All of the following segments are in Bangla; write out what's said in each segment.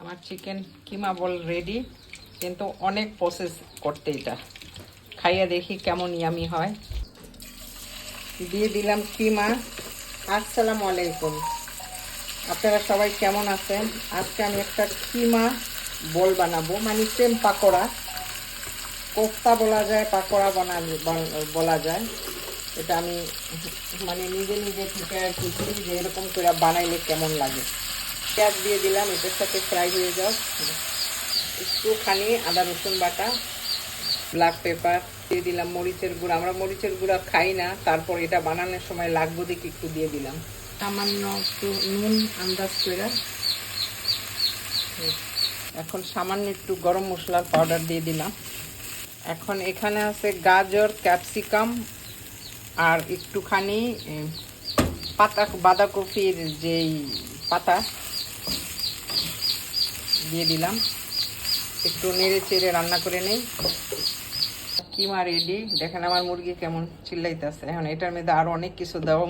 আমার চিকেন কিমা বল রেডি, কিন্তু অনেক প্রসেস করতে এটা। খাইয়ে দেখি কেমন ইয়ামি হয়। দিয়ে দিলাম কিমা। আসসালামু আলাইকুম, আপনারা সবাই কেমন আছেন? আজকে আমি একটা কিমা বল বানাবো, মানে সেম পাকোড়া, কোফতা বলা যায়, পাকোড়া বলা যায়। এটা আমি মানে নিজে নিজে থেকে আর কি যে এরকম করে বানাইলে কেমন লাগে। পেঁয়াজ দিয়ে দিলাম, এটার সাথে ফ্রাই হয়ে যাও। একটুখানি আদা রসুন বাটা, ব্ল্যাক পেপার দিয়ে দিলাম, মরিচের গুঁড়া। আমরা মরিচের গুঁড়া খাই না, তারপর এটা বানানোর সময় লাগবে দেখে একটু দিয়ে দিলাম। সামান্য একটু নুন আন্দাজ করে। এখন সামান্য একটু গরম মশলার পাউডার দিয়ে দিলাম। এখন এখানে আছে গাজর, ক্যাপসিকাম আর একটুখানি পাতা, বাঁধাকপির যেই পাতা দিয়ে দিলাম। একটু নেড়ে চেড়ে রান্না করে নেই। কিমা রেডি। দেখেন আমার মুরগি কেমন চিল্লাইতেছে। এখন এটার মধ্যে আরও অনেক কিছু দেওয়া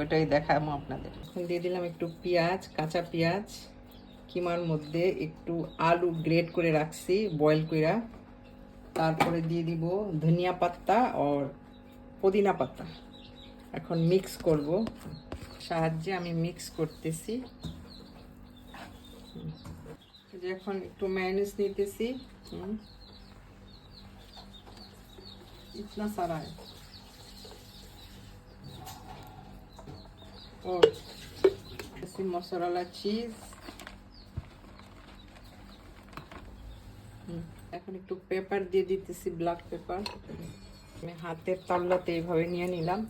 ওইটাই দেখাবো আপনাদের। এখন দিয়ে দিলাম একটু পেঁয়াজ, কাঁচা পেঁয়াজ। কিমার মধ্যে একটু আলু গ্রেট করে রাখছি বয়েল করে। তারপরে দিয়ে দিব ধনিয়া পাতা আর পুদিনা পাতা। এখন মিক্স করব, সাহায্যে আমি মিক্স করতেছি। এখন একটু মায়োনিজ নিতেছি। इतना सारा है और ऐसी मोज़रेला चीज। এখন একটু পেপার দিয়ে দিতেছি, ব্ল্যাক পেপার। আমি হাতের তালুতে এইভাবে নিয়ে নিলাম।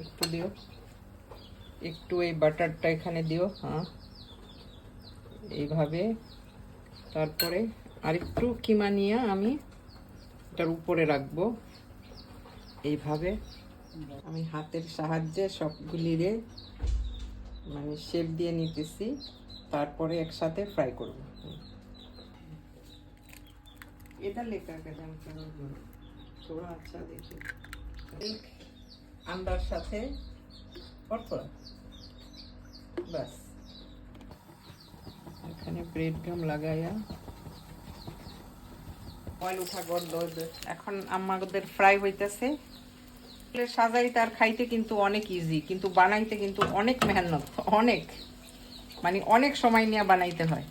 একটু দিও, একটু এই বাটারটা এখানে দিও। হ্যাঁ, এইভাবে। তারপরে আরেকটু কিমা নিয়ে আমি এটার উপরে রাখবো। এইভাবে আমি হাতের সাহায্যে সবগুলিরে মানে শেপ দিয়ে নিতেছি, তারপরে একসাথে ফ্রাই করব। এটা লেখা কেন থোড়া আচ্ছা দেখি। আন্ডার সাথে থোড়া বাস। এখানে ব্রেড গাম লাগাইয়া অয়েল উঠা গড়। এখন আমাদের ফ্রাই হইতেছে। সাজাইতে আর খাইতে কিন্তু অনেক ইজি, কিন্তু বানাইতে কিন্তু অনেক মেহনত, অনেক মানে অনেক সময় নিয়ে বানাইতে হয়।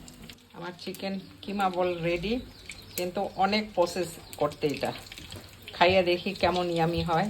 আমার চিকেন কিমা বল রেডি, কিন্তু অনেক প্রসেস করতে এটা। খাইয়ে দেখি কেমন ইয়ামি হয়।